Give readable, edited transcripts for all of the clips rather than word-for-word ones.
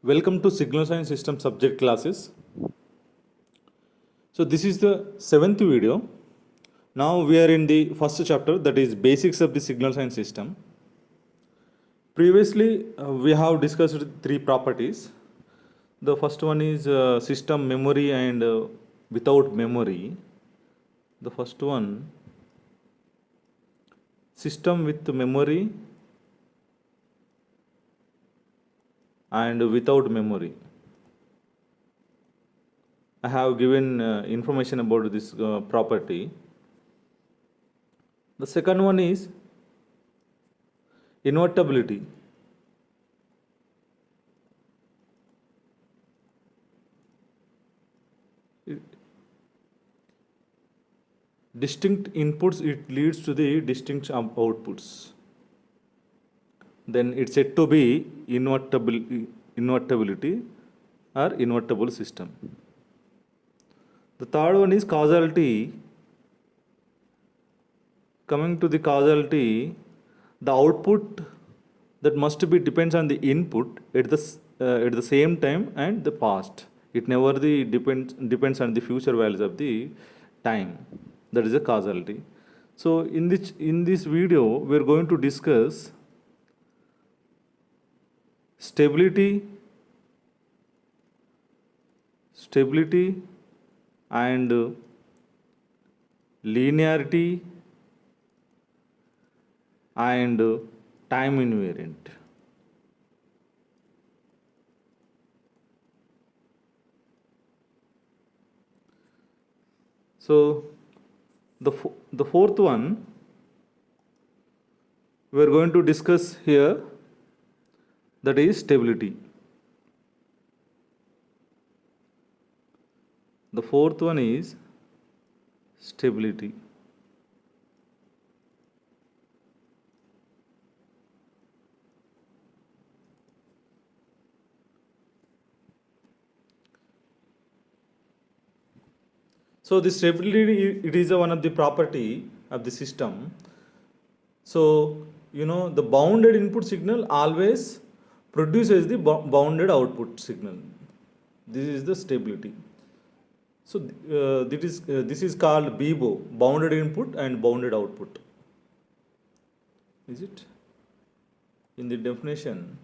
Welcome to Signal Science System subject classes. So this is the 7th video. Now we are in the first chapter, that is Basics of the Signal Science System. Previously we have discussed three properties. The first one is system memory and without memory. The first one, system with memory and without memory. I have given information about this property. The second one is invertibility. Distinct inputs, it leads to the distinct outputs. Then it's said to be invertibility or invertible system. The third one is causality. Coming to the causality, the output that must be depends on the input at the same time and the past. It never depends on the future values of the time. That is a causality. So in this video, we are going to discuss stability and linearity and time invariant. So the fourth one we are going to discuss here, that is stability. The fourth one is stability. So the stability, it is one of the property of the system. So the bounded input signal always produces the bounded output signal. This is the stability. So this is called BIBO, bounded input and bounded output. Is it? In the definition,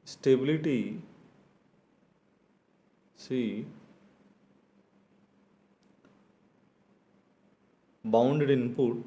stability, see, bounded input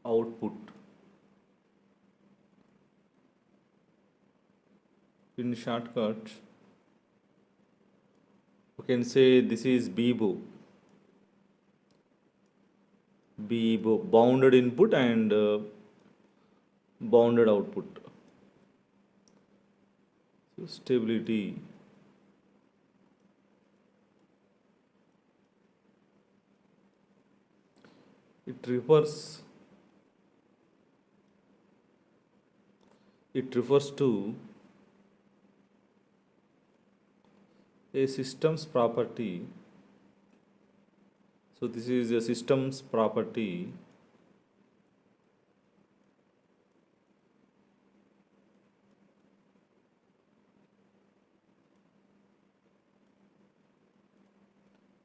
output. In shortcut, we can say this is BIBO, bounded input and bounded output. So stability, it refers to a system's property. So this is a system's property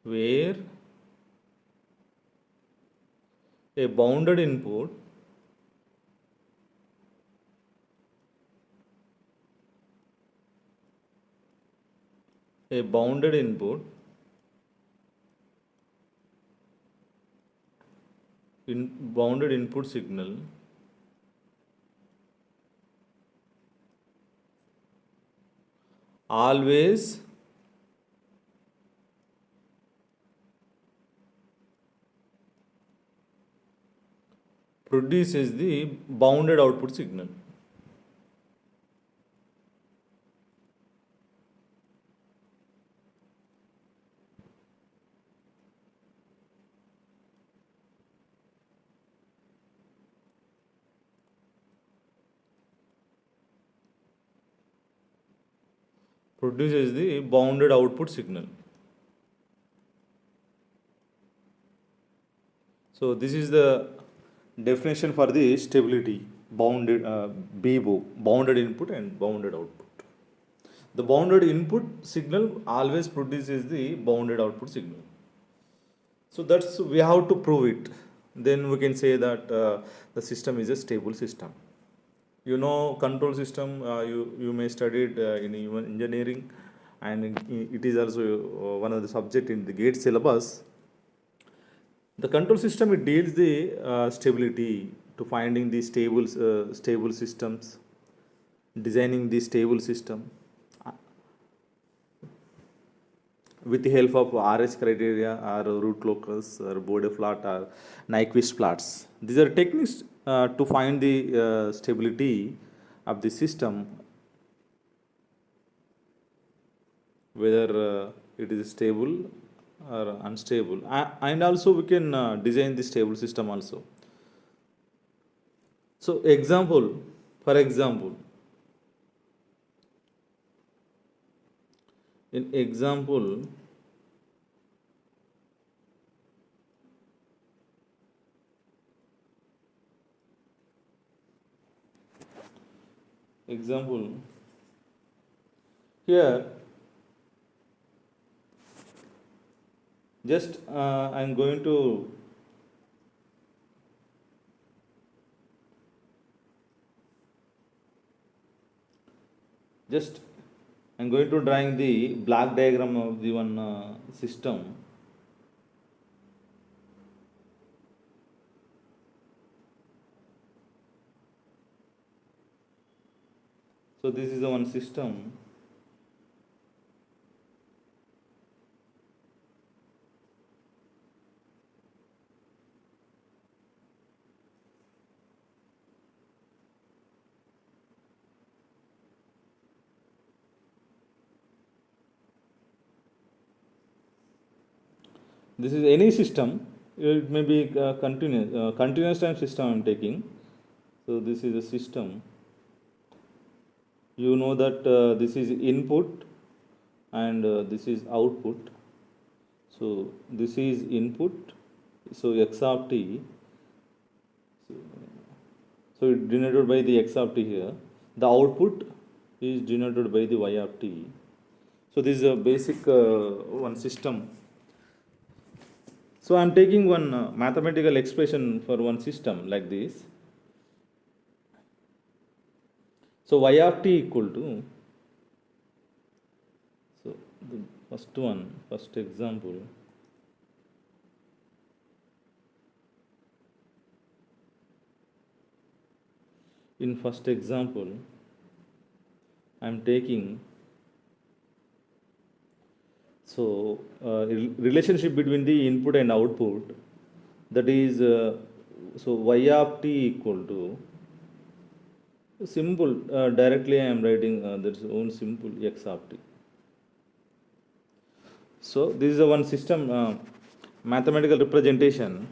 where a bounded input bounded input signal always produces the bounded output signal. produces the bounded output signal. So this is the definition for the stability, bounded BBO, bounded input and bounded output. The bounded input signal always produces the bounded output signal. So that's we have to prove it. Then we can say that the system is a stable system. You know, control system. You may study it in even engineering, and it is also one of the subject in the GATE syllabus. The control system, it deals the stability to finding the stable systems, designing the stable system with the help of RH criteria or root locus or Bode plot or Nyquist plots. These are techniques to find the stability of the system, whether it is stable or unstable. And also we can design the stable system also. So for example, in example, here just I'm going to drawing the block diagram of the one system. So this is the one system. This is any system. It may be continuous time system I'm taking. So this is a system. You know that this is input and this is output. So this is input. So x of t. So it denoted by the x of t here. The output is denoted by the y of t. So this is a basic one system. So I am taking one mathematical expression for one system like this. So y of t equal to, so the first example. In first example, I am taking, so relationship between the input and output, that is, so y of t equal to, simple, directly I am writing that's own simple x of t. So this is a one system mathematical representation.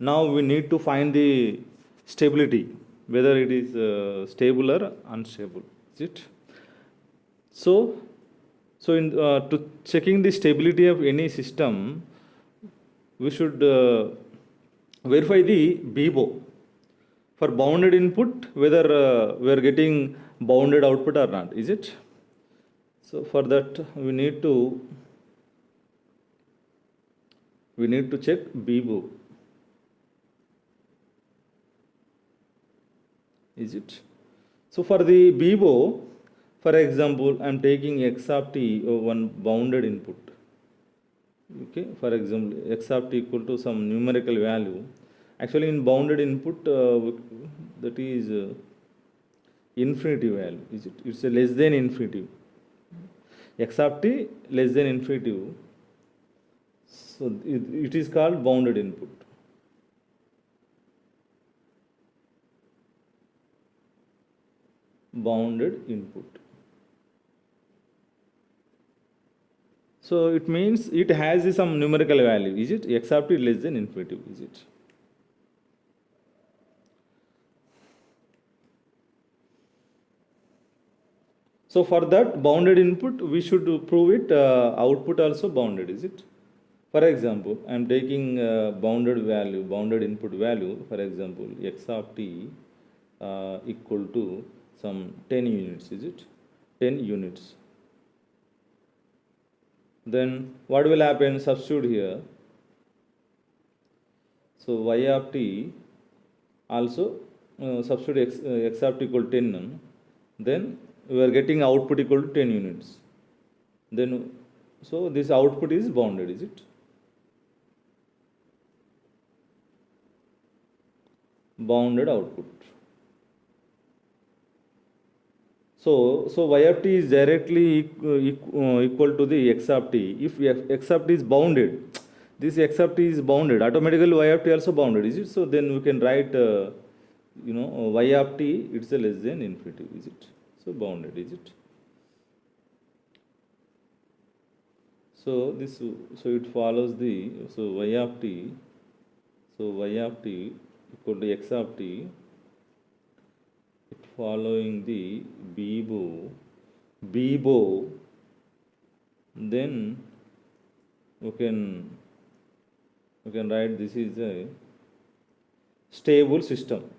Now we need to find the stability, whether it is stable or unstable. Is it? So in to checking the stability of any system, we should verify the BBO for bounded input, whether we are getting bounded output or not. Is it? So for that we need to check BBO. Is it? So for the BBO, for example, I am taking x of t one bounded input. Okay, for example, x of t equal to some numerical value. Actually, in bounded input, that is infinity value. Is it? It's a less than infinity. X of t less than infinity. So it is called bounded input. Bounded input. So it means it has some numerical value. Is it? X of t less than infinity. Is it? So for that bounded input, we should prove it output also bounded, is it? For example, I am taking bounded value, bounded input value, for example, x of t equal to some 10 units, is it? 10 units. Then what will happen? Substitute here. So y of t also substitute x of t equal to 10, then we are getting output equal to 10 units. Then, so this output is bounded, is it? Bounded output. So y of t is directly equal to the x of t. If x of t is bounded, this x of t is bounded, automatically y of t also bounded, is it? So then we can write, y of t it's a less than infinity, is it? So bounded, is it? So this, so it follows the, so y of t equal to x of t, it following the Bebo, then we can write this is a stable system.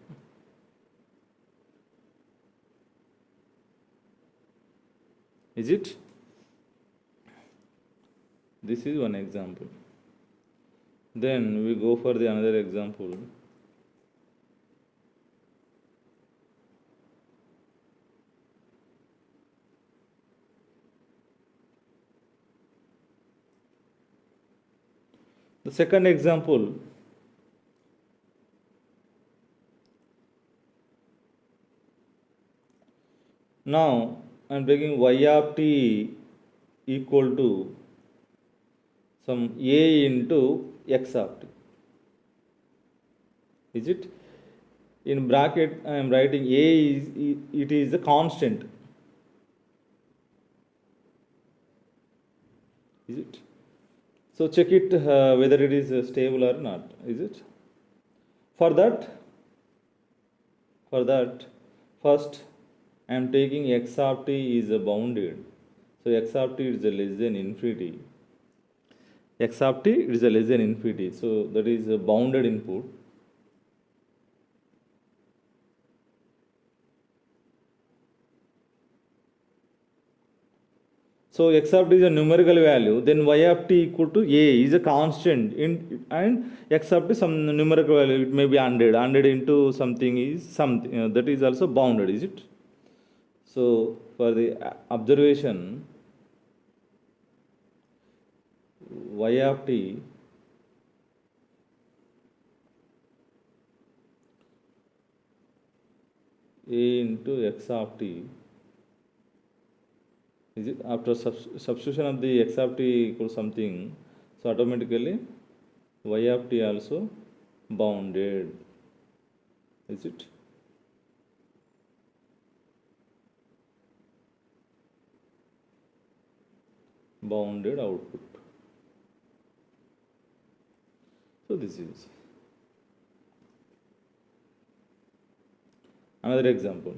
Is it? This is one example. Then we go for the another example. The second example, now I am taking y of t equal to some a into x of t. Is it? In bracket I am writing a is, it is a constant. Is it? So check it whether it is stable or not, is it? For that, first I am taking x of t is bounded. So x of t is less than infinity. X of t is less than infinity. So that is a bounded input. So x of t is a numerical value, then y of t equal to a is a constant and x of t some numerical value, it may be 100 into something is something, that is also bounded, is it? So for the observation, y of t a into x of t, is it? After substitution of the x of t equals something, so automatically y of t also bounded, is it? Bounded output. So this is another example.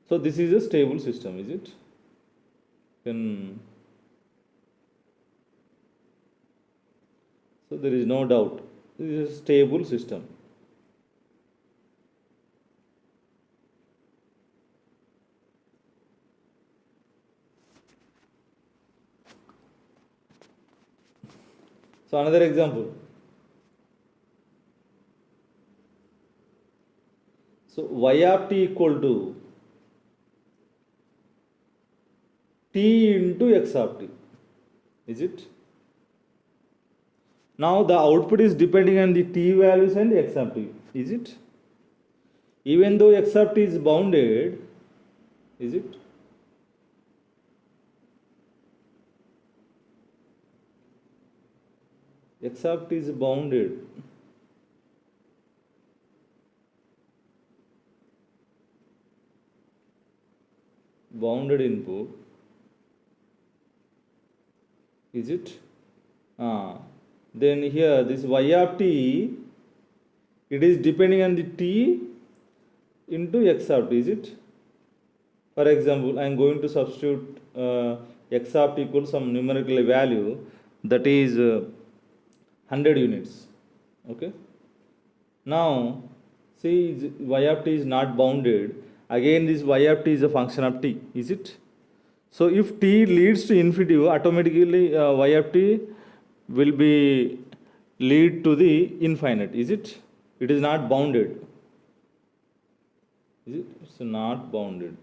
So this is a stable system, is it? So there is no doubt, this is a stable system. So another example. So y of t equal to t into x of t, is it? Now the output is depending on the t values and x of t, is it? Even though x of t is bounded, is it? X of t is bounded. Bounded input, is it? Then here this y of t, it is depending on the t into x of t, is it? For example, I am going to substitute x opt equals some numerical value that is 100 units. Okay. Now, see, y of t is not bounded. Again, this y of t is a function of t, is it? So, if t leads to infinity, automatically y of t will be lead to the infinite, is it? It is not bounded, is it? It's not bounded.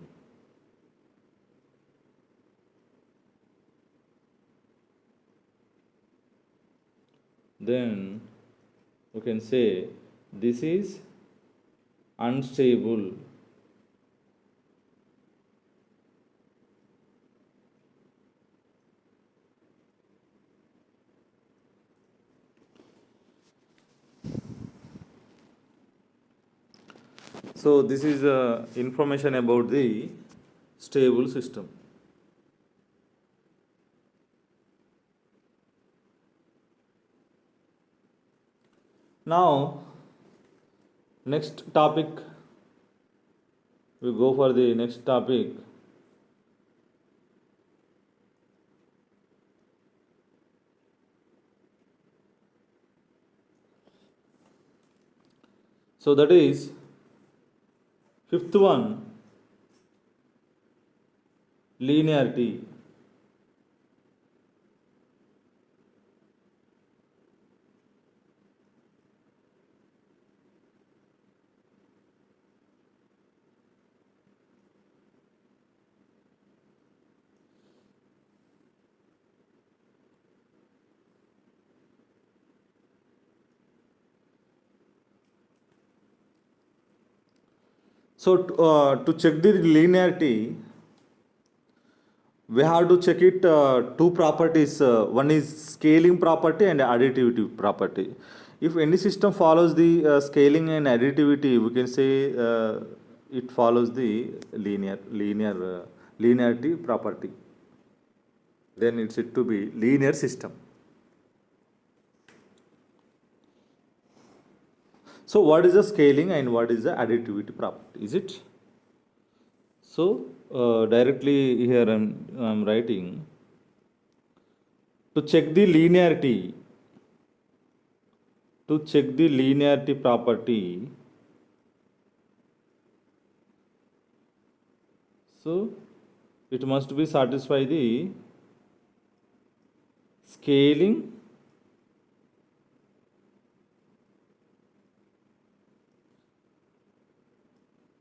Then you can say this is unstable. So this is information about the stable system. Now, next topic, we go for the next topic. So that is fifth one, linearity. So to check the linearity, we have to check it two properties. One is scaling property and additivity property. If any system follows the scaling and additivity, we can say it follows the linearity property. Then it's it to be linear system. So what is the scaling and what is the additivity property? Is it? So directly here I'm writing to check the linearity. To check the linearity property, so it must be satisfy the scaling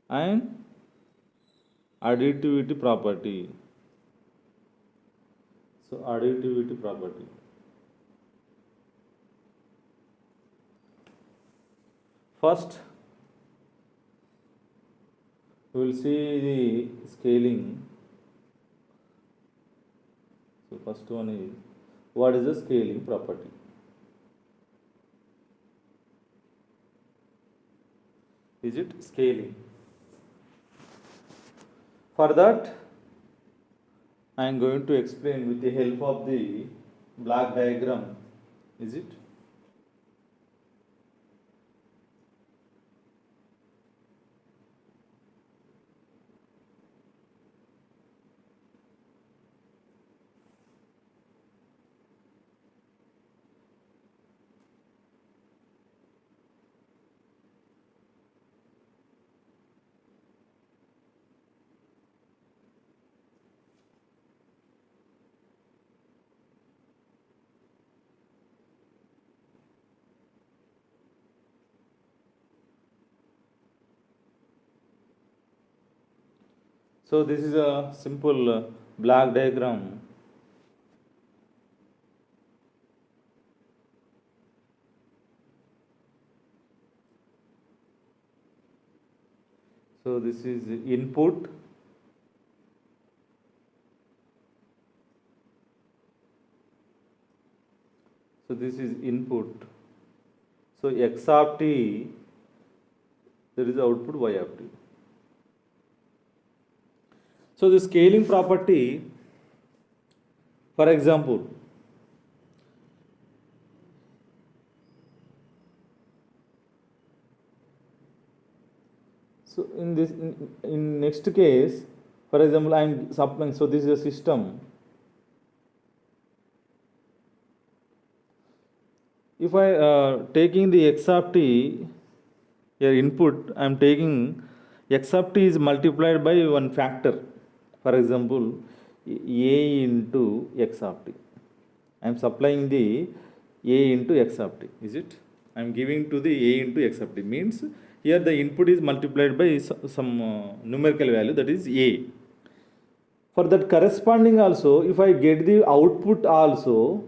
and additivity property. So additivity property. First, we will see the scaling. So first one is what is the scaling property? Is it scaling? For that, I am going to explain with the help of the block diagram. Is it? So this is a simple block diagram. So this is input. So this is input. So x of t, there is output y of t. So the scaling property, for example, so in next case, For example, I am supplying, so this is a system. If I taking the x of t, your input, I am taking x of t is multiplied by one factor. For example, a into x of t. I am supplying the a into x of t. Is it? I am giving to the a into x of t. Means here the input is multiplied by some numerical value, that is a. For that corresponding also, if I get the output also,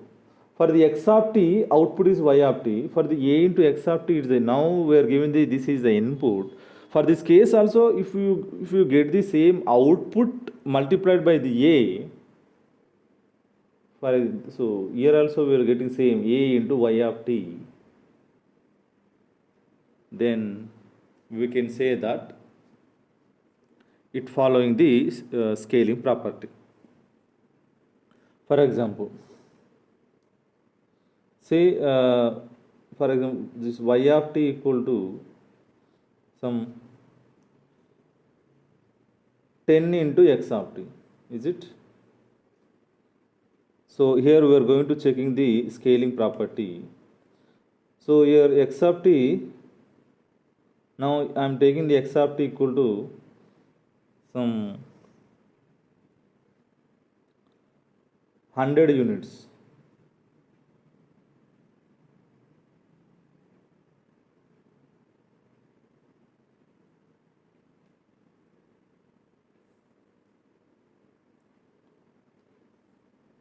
for the x of t, output is y of t. For the a into x of t, now we are given the, this is the input. For this case also, if you get the same output multiplied by the a, so here also we are getting same a into y of t, then we can say that it following the scaling property. For example, say for example, this y of t equal to some 10 into x of t, is it? So here we are going to checking the scaling property. So here x of t, now I am taking the x of t equal to some 100 units.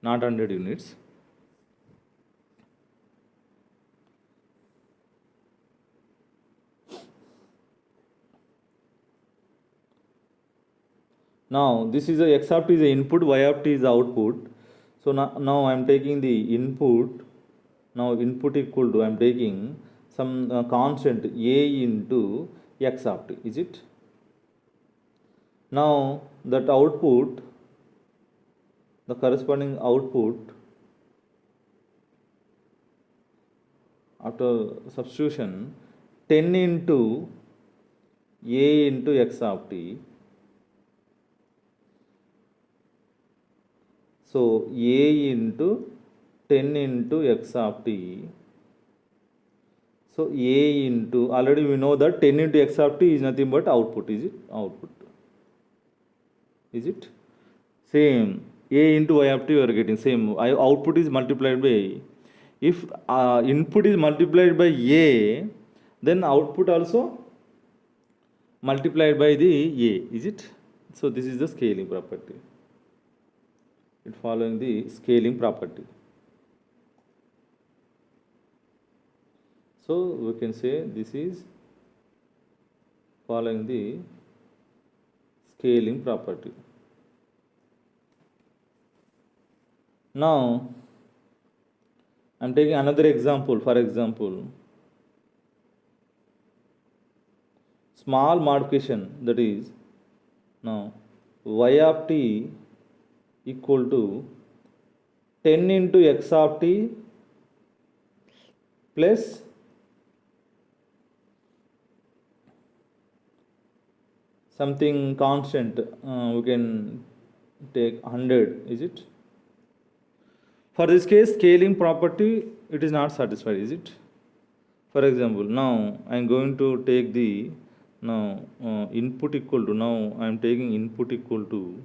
Not 100 units. Now this is a x of t is the input, y of t is the output. So now I am taking the input. Now input equal to, I am taking some constant a into x of t. Is it? Now that output, the corresponding output after substitution, 10 into a into x of t. So a into 10 into x of t. So a into, already we know that 10 into x of t is nothing but output. Is it? Output. Is it? Same. A into y of t we are getting same. Output is multiplied by. If input is multiplied by a, then output also multiplied by the a. Is it? So this is the scaling property. It following the scaling property. So we can say this is following the scaling property. Now I am taking another example. For example, small modification, that is, now y of t equal to 10 into x of t plus something constant, we can take 100, is it? For this case, scaling property, it is not satisfied, is it? For example, now I am going to take the, now input equal to, now I am taking input equal to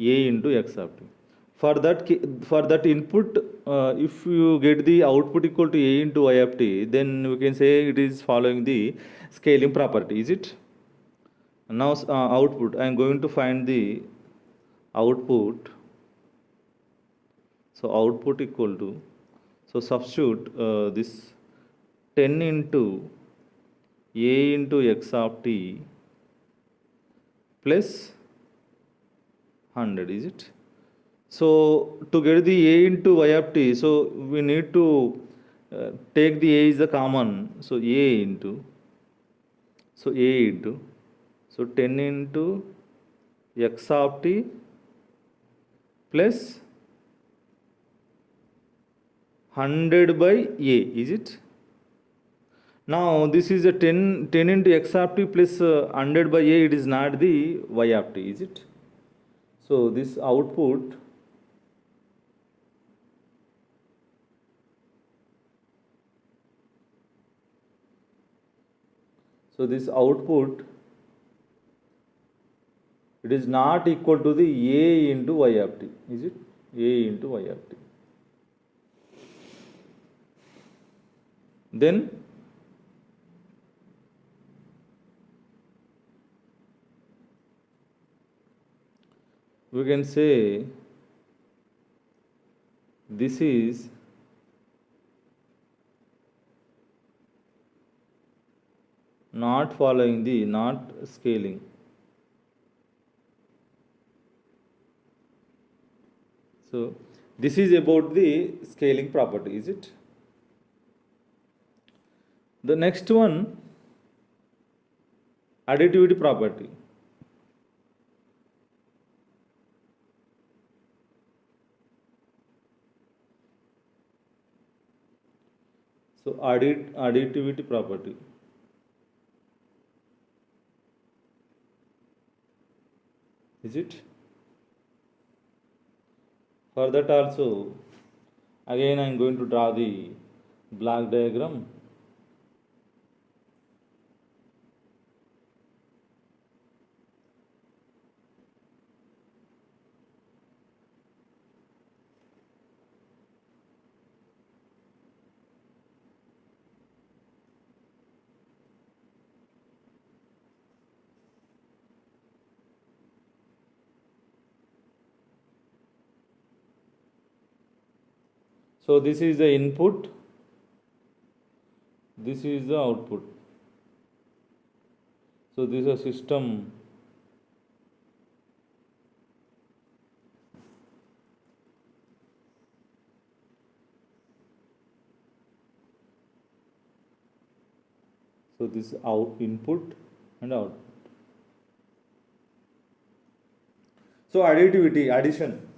a into x of t. For that input, if you get the output equal to a into y of t, then we can say it is following the scaling property, is it? Now output, I am going to find the output. So output equal to, so substitute this 10 into a into x of t plus 100, is it? So to get the a into y of t, so we need to take the a is the common, so a into, so 10 into x of t plus 100 by a, is it? Now this is a 10 into x of t plus 100 by a, it is not the y of t, is it? So this output, so this output, it is not equal to the A into Y of t, is it? A into Y of t. Then we can say this is not following the not scaling. So this is about the scaling property, is it? The next one, additivity property. So additivity property. Is it? For that also, again I am going to draw the block diagram. So this is the input, this is the output. So this is a system. So this is out input and output. So additivity, addition.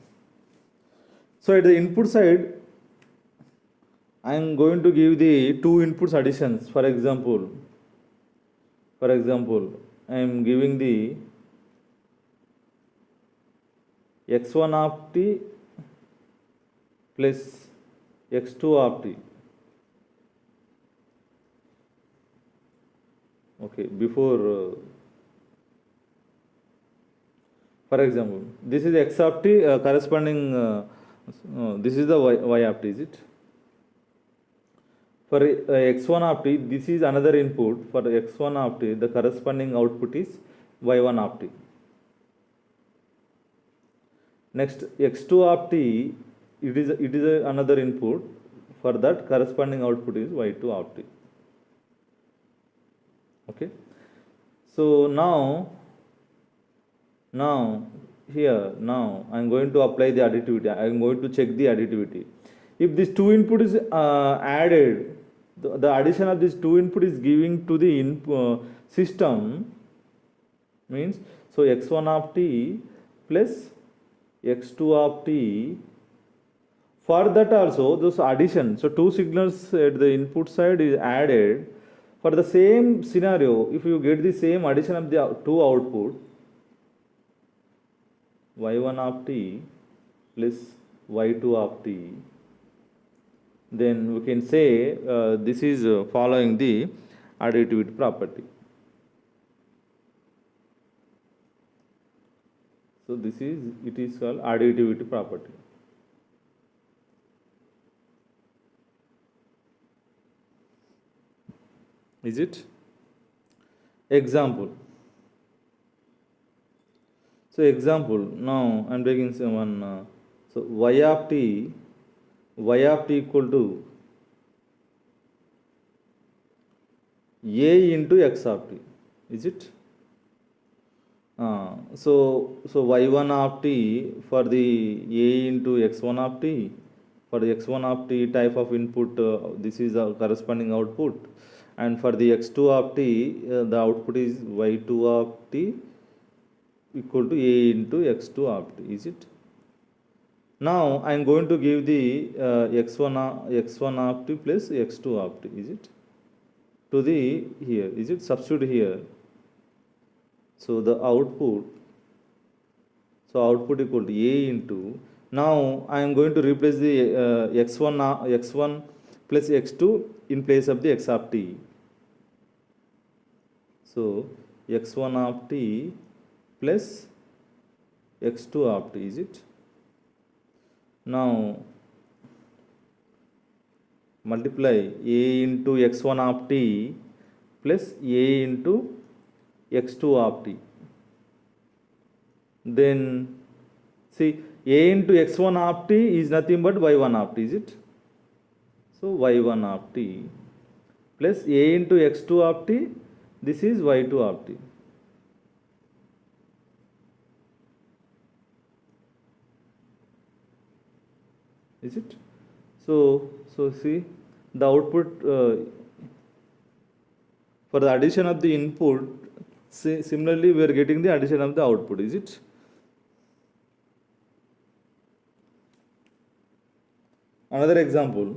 So at the input side, I am going to give the two inputs additions. For example, I am giving the x1 of t plus x2 of t. Okay, before, for example, this is x of t corresponding, this is the y of t, is it? For x1 of t, this is another input. For x1 of t, the corresponding output is y1 of t. Next, x2 of t, it is another input. For that, corresponding output is y2 of t. Okay. So now here, now I am going to apply the additivity. I am going to check the additivity. If this two input is added, the addition of this two input is giving to the system, means, so x1 of t plus x2 of t. For that also, those addition, so two signals at the input side is added. For the same scenario, if you get the same addition of the two output, y1 of t plus y2 of t, then we can say this is following the additivity property. So this is, it is called additivity property. Is it? Example. So example, now I am taking one, so y of t equal to a into x of t, is it? So y1 of t for the a into x1 of t, for the x1 of t type of input, this is the corresponding output, and for the x2 of t, the output is y2 of t equal to a into x2 of t, is it? Now I am going to give the x1 of t plus x2 of t, is it? To the here, is it? Substitute here. So the output, So output equal to A into, now I am going to replace the x1 plus x2 in place of the x of t. So x1 of t plus x2 of t, is it? Now multiply A into x1 of t plus A into x2 of t. Then see, A into x1 of t is nothing but y1 of t, is it? So y1 of t plus A into x2 of t, this is y2 of t. Is it? So see, the output for the addition of the input, similarly we are getting the addition of the output, is it? Another example.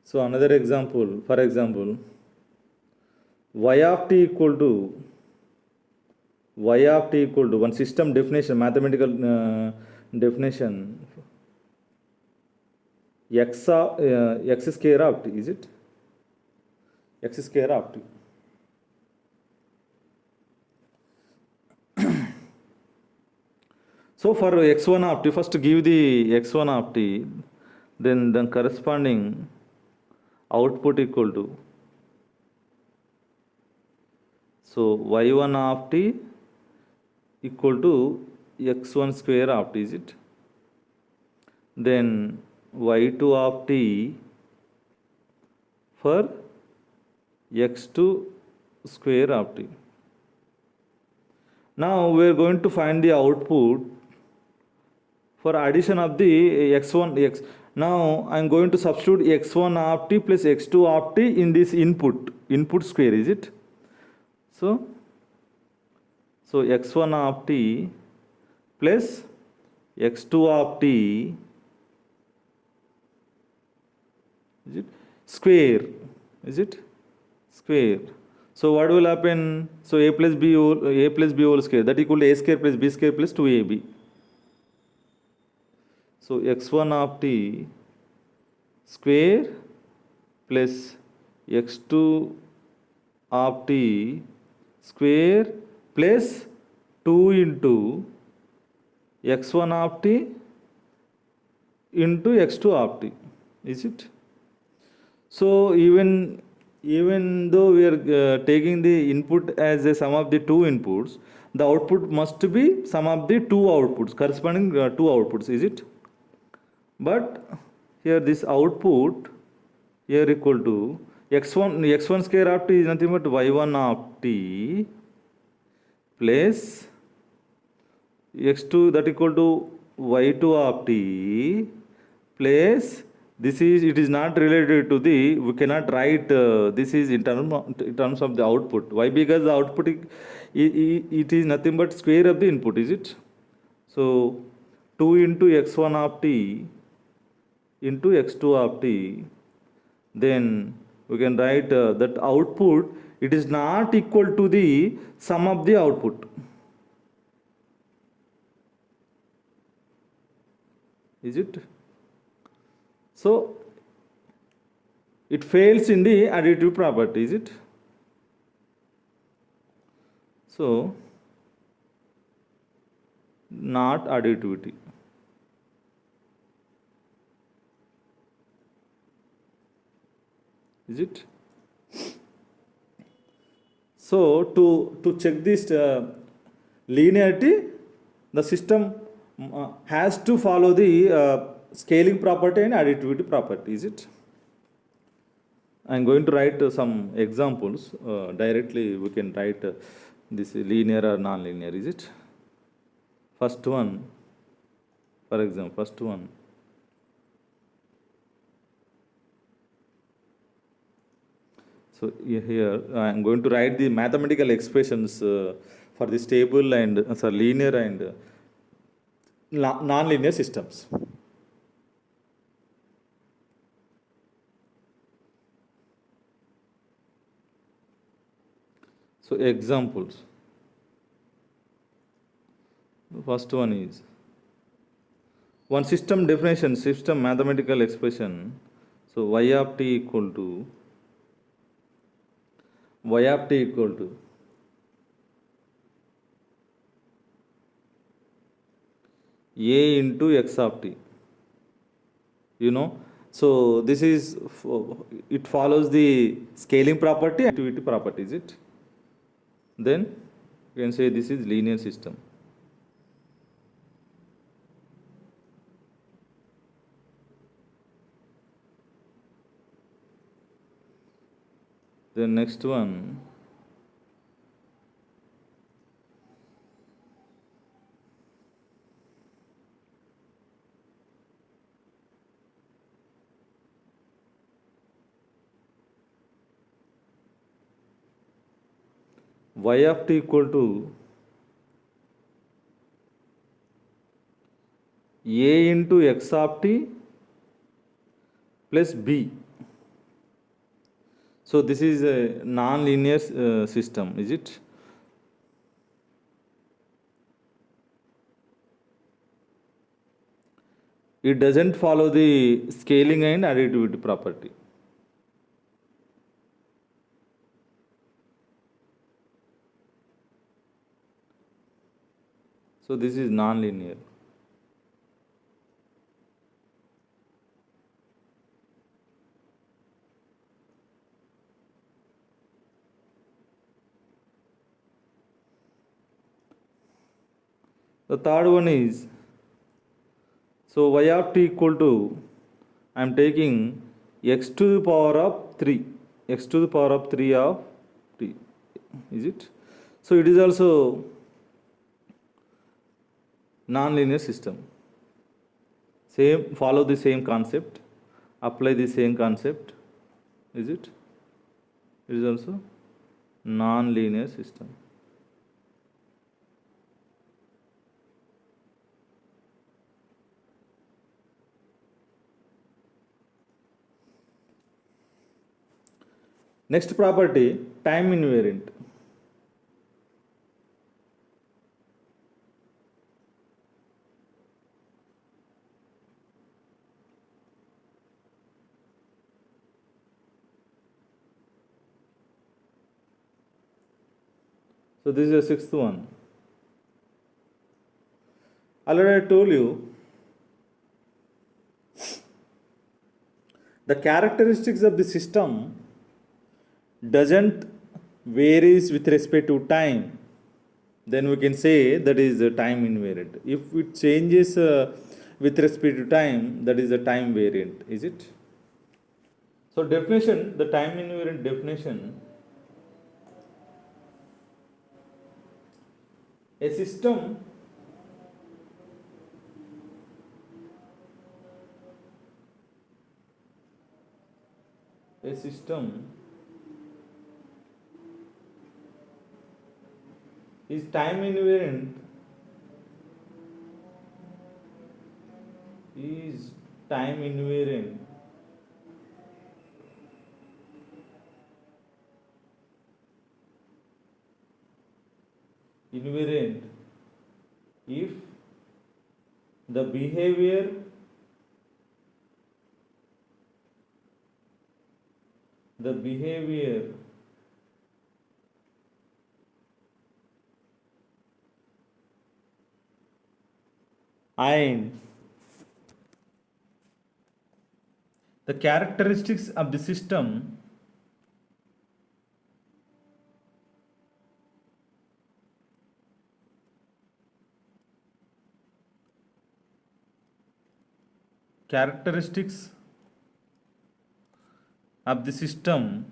So another example, for example, y of t equal to one system definition, mathematical definition, x square of t, is it? X square of t. So for x1 of t, first give the x1 of t, then the corresponding output equal to, so y1 of t equal to x1 square of t, is it? Then y2 of t for x2 square of t. Now we are going to find the output for addition of the x1. Now I am going to substitute x1 of t plus x2 of t in this input square, is it? So x1 of t plus x2 of t, is it? Square, is it? Square. So what will happen? So a plus b whole square, that equal to a square plus b square plus 2ab. So x1 of t square plus x2 of t square plus 2 into x1 of t into x2 of t, is it? So even though we are taking the input as a sum of the two inputs, the output must be sum of the two outputs, corresponding two outputs, is it? But here this output here equal to x1 square of t is nothing but y1 of t plus x2, that equal to y2 of t plus it is not related to the, we cannot write this is in terms of the output. Why? Because the output it is nothing but square of the input, is it? So 2 into x1 of t into x2 of t, then we can write that output, it is not equal to the sum of the output, is it? So it fails in the additive property, is it? So not additivity. Is it? So to check this linearity, the system has to follow the scaling property and additivity property, is it? I am going to write some examples. Directly we can write this linear or non-linear, is it? First one, for example, first one. So here I am going to write the mathematical expressions for the stable and linear and non-linear systems. So examples. The first one is one system definition, system mathematical expression. So y of t equal to y of t equal to a into x of t. You know, so this is it follows the scaling property and activity property, is it? Then you can say this is linear system. The next one, y of t equal to a into x of t plus b. So this is a non-linear system, is it? It doesn't follow the scaling and additivity property. So this is non-linear. The third one is, so y of t equal to, I am taking x to the power of 3, x to the power of 3 of t, is it? So it is also non-linear system. Same, follow the same concept, apply the same concept, is it? It is also non-linear system. Next property, time invariant. So this is the sixth one. Already I told you the characteristics of the system doesn't varies with respect to time. Then we can say that is a time invariant. If it changes with respect to time, that is a time variant, is it? So definition, the time invariant definition, a system is time invariant is time invariant if the behavior and the characteristics of the system characteristics of the system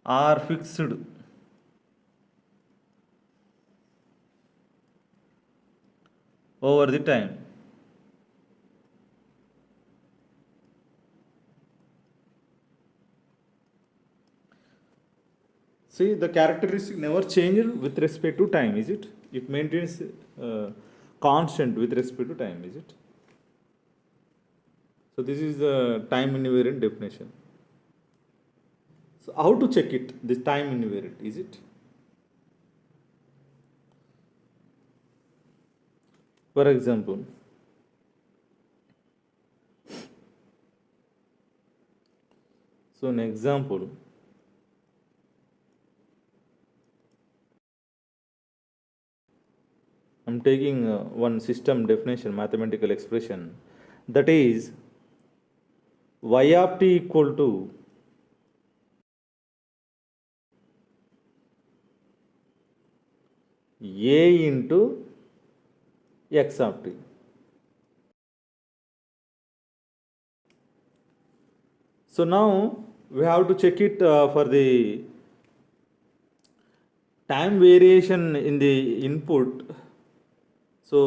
are fixed over the time. See, the characteristic never changes with respect to time, is it? It maintains constant with respect to time, is it? So this is the time invariant definition. So how to check it? This time invariant, is it? For example, so an example, I'm taking one system definition, mathematical expression, that is y of t equal to a into x of t. So now we have to check it for the time variation in the input. So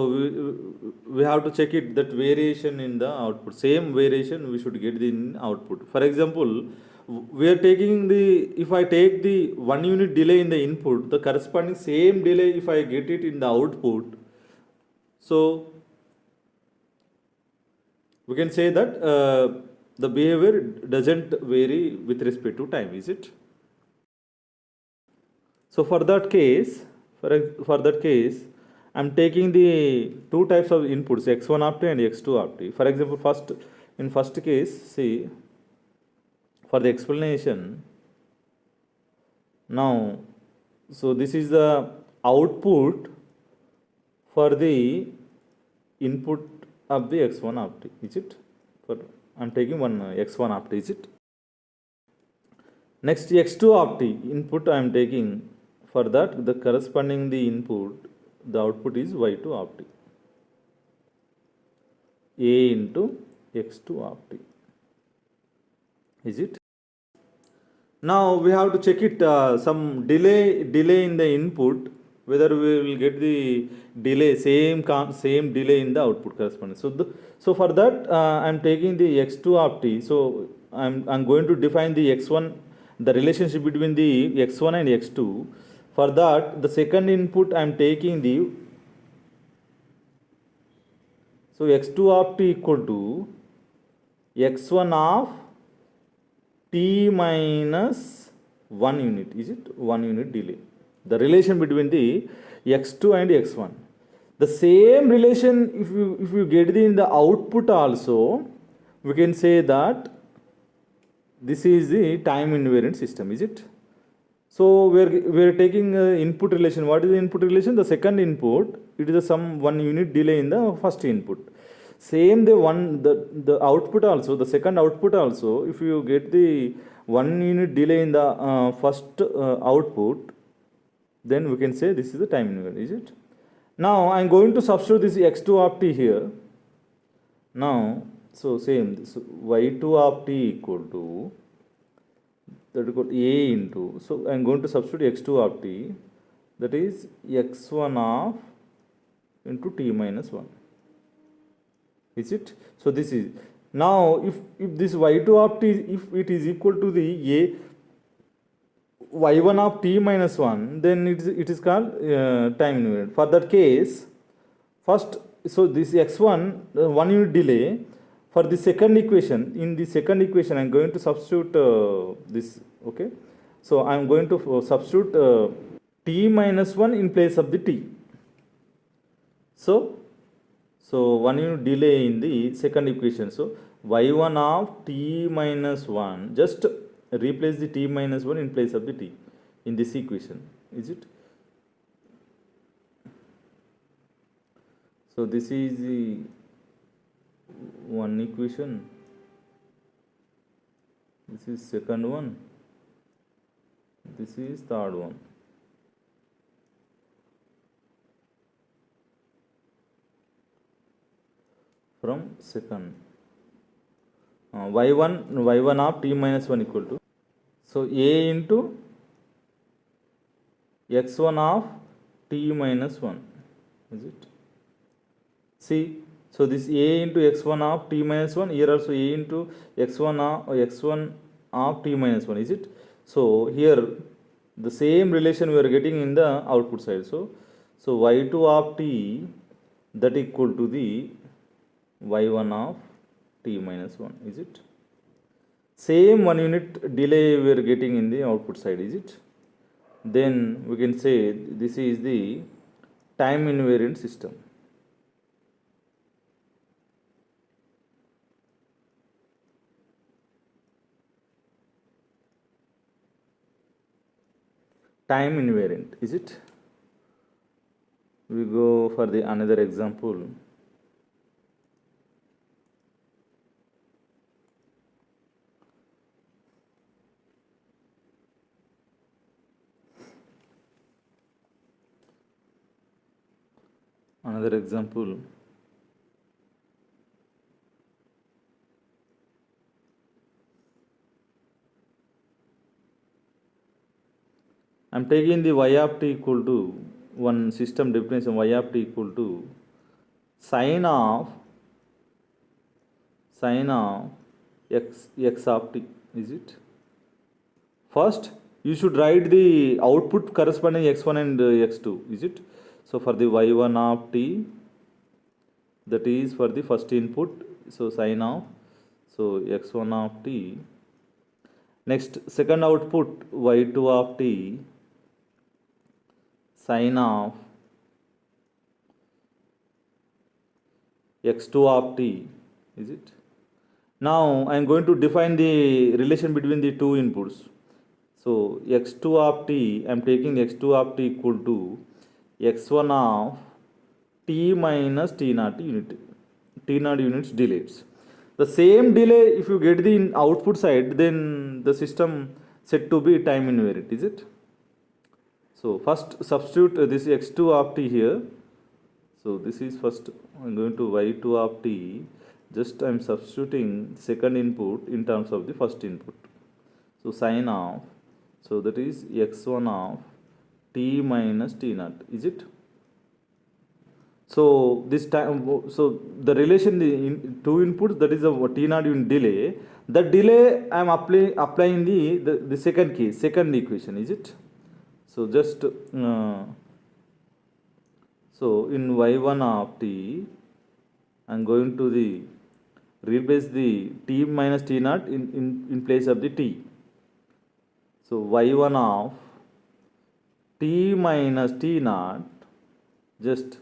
we have to check it that variation in the output. Same variation we should get in output. For example, we are taking the, if I take the 1 unit delay in the input, the corresponding same delay if I get it in the output. So we can say that the behavior doesn't vary with respect to time, is it? So for that case, for that case, I'm taking the two types of inputs, x1 of t and x2 of t. For example, in first case, see, for the explanation, now, so this is the output for the input of the x1 of t, is it? I'm taking one x1 of t, is it? Next x2 of t input I am taking, for that the corresponding the input, the output is y2 of t, a into x2 of t, is it? Now we have to check it some delay in the input, whether we will get the delay same delay in the output corresponding. So for that I'm taking the x2 of t. So I'm going to define the x1, the relationship between the x1 and x2. For that, the second input I'm taking the, so x2 of t equal to x1 of t minus 1 unit, is it? 1 unit delay. The relation between the x2 and x1. The same relation if you get in the output also, we can say that this is the time invariant system, is it? So we're taking input relation. What is the input relation? The second input, it is some 1 unit delay in the first input. Same the output also, the second output also, if you get the 1 unit delay in the first output, then we can say this is the time invariant, is it? Now I'm going to substitute this x2 of t here. Now, so same, so y2 of t equal to, that is called a into, so I'm going to substitute x2 of t, that is x1 of into t minus 1, is it? So this is, now if this y2 of t, if it is equal to the a y1 of t minus 1, then it is called time invariant. For that case, first, so this x1 1 unit delay, for the second equation, in the second equation I'm going to substitute this, okay? So I'm going to substitute t minus 1 in place of the t. So 1 unit delay in the second equation. So y1 of t minus 1, just replace the t minus 1 in place of the t in this equation, is it? So this is the one equation, this is second one, this is third one. From second, y1 of t minus 1 equal to, so a into x1 of t minus 1, is it? See, so this a into x1 of t minus 1, here also a into x1 of t minus 1, is it? So here the same relation we are getting in the output side. So y2 of t that equal to the y1 of t minus 1, is it? Same 1 unit delay we are getting in the output side, is it? Then we can say this is the time invariant system. Time invariant, is it? We go for the another example. Another example. I'm taking the y of t equal to one system definition, y of t equal to sine of x of t, is it? First, you should write the output corresponding x1 and x2, is it? So for the y1 of t, that is for the first input, so sine of, so x1 of t. Next, second output y2 of t, sine of x2 of t, is it? Now I am going to define the relation between the two inputs. So x2 of t, I am taking x2 of t equal to x1 of t minus t naught units delays. The same delay, if you get the output side, then the system said to be time invariant, is it? So first substitute this x2 of t here. So this is first, I'm going to y2 of t, just I'm substituting second input in terms of the first input. So sine of, so that is x1 of t minus t naught, is it? So this time, so the relation in two inputs, that is a t naught unit delay. The delay I am applying the second case, second equation, is it? So just so in y1 of t, I am going to the replace the t minus t naught in place of the t. So y1 of t minus t naught, just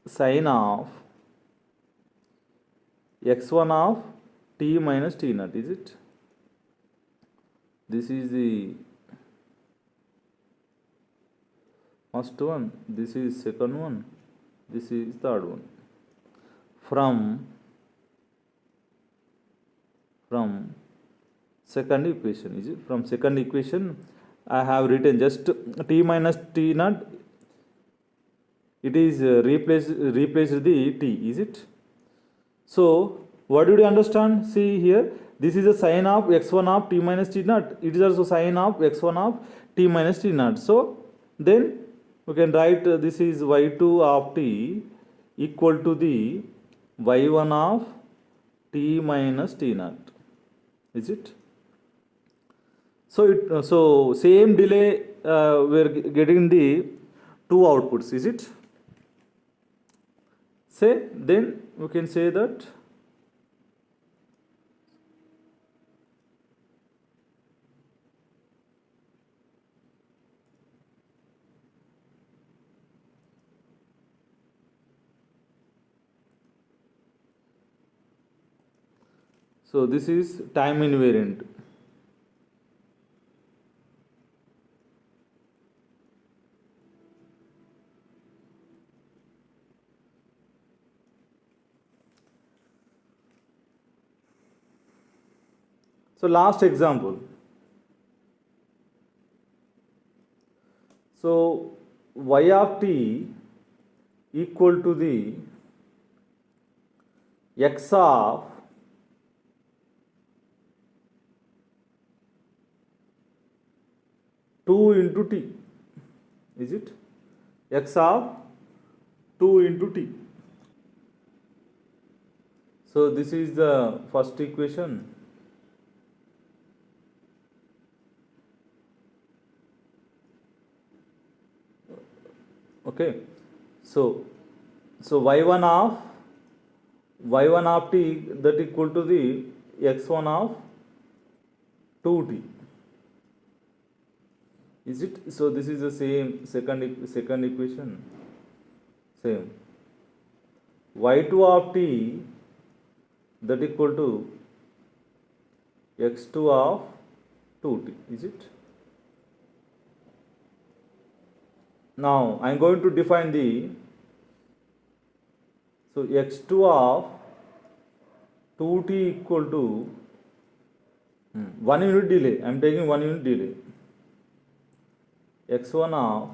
sine of x1 of t minus t naught, is it? This is the first one, this is second one, this is third one. From second equation, is it? From second equation, I have written just t minus t naught. It is replaced the t, is it? So what did you understand? See here, this is a sine of x1 of t minus t naught. It is also sine of x1 of t minus t naught. So then we can write this is y2 of t equal to the y1 of t minus t naught, is it? So so same delay we are getting the two outputs, is it? Say, then we can say that so this is time invariant. So last example. So y of t equal to the x of two into t, is it? X of 2 into t. So this is the first equation. Okay, so y1 of t that equal to the x1 of 2t, is it? So this is the same second equation. Same, y2 of t that equal to x2 of 2t, is it? Now I am going to define the, so x2 of 2t equal to 1 unit delay. I am taking 1 unit delay. x1 of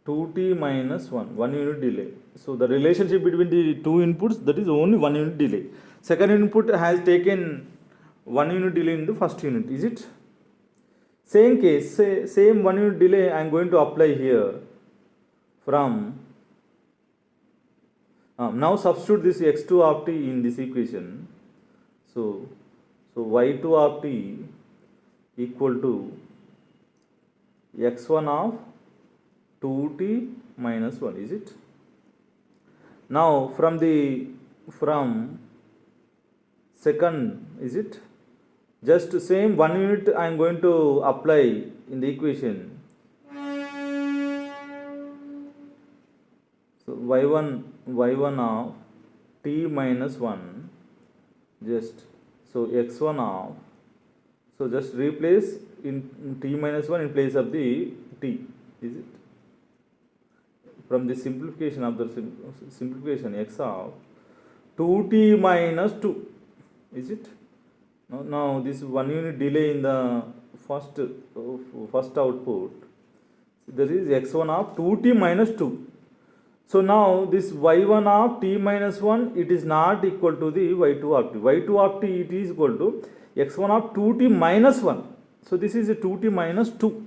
2t minus 1 unit delay. So the relationship between the two inputs, that is only 1 unit delay. Second input has taken 1 unit delay in the first unit, is it? Same case, same 1 unit delay I am going to apply here from, now substitute this x2 of t in this equation. So y2 of t equal to x1 of 2t minus 1, is it? Now from second, is it? Just same 1 unit I am going to apply in the equation. So y1 of t minus 1, just, so x1 of, so just replace in t minus 1 in place of the t, is it? From the simplification of the simplification, x of 2t minus 2, is it? Now this 1 unit delay in the first output, there is x1 of 2t minus 2. So now this y1 of t minus 1, it is not equal to the y2 of t. y2 of t, it is equal to x1 of 2t minus 1. So this is a 2t minus 2.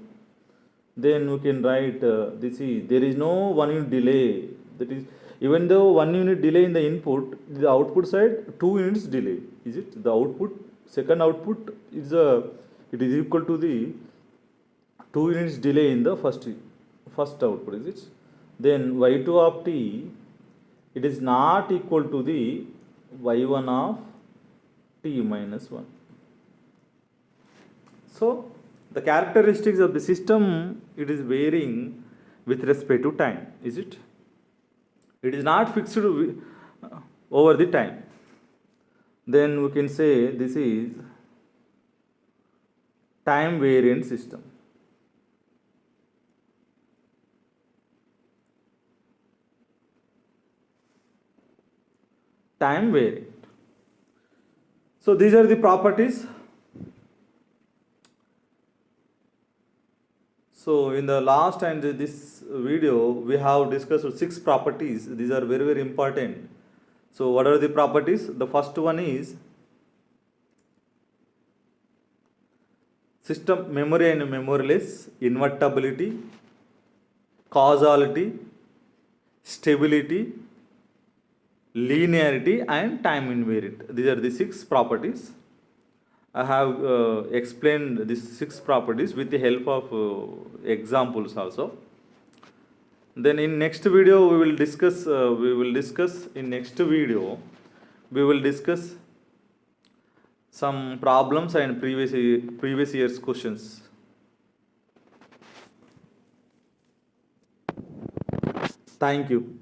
Then we can write this is, there is no 1 unit delay. That is, even though 1 unit delay in the input, the output side 2 units delay, is it? The output, second output is it is equal to the 2 units delay in the first output, is it? Then y2 of t, it is not equal to the y1 of t minus 1. So the characteristics of the system, it is varying with respect to time, is it? It is not fixed over the time. Then we can say this is time variant system. Time variant. So these are the properties. So in the last and this video, we have discussed 6 properties. These are very, very important. So what are the properties? The first one is system memory and memoryless, invertibility, causality, stability, linearity, and time invariant. These are the 6 properties. I have explained these 6 properties with the help of examples also. Then in next video we will discuss in next video we will discuss some problems and previous year's questions. Thank you.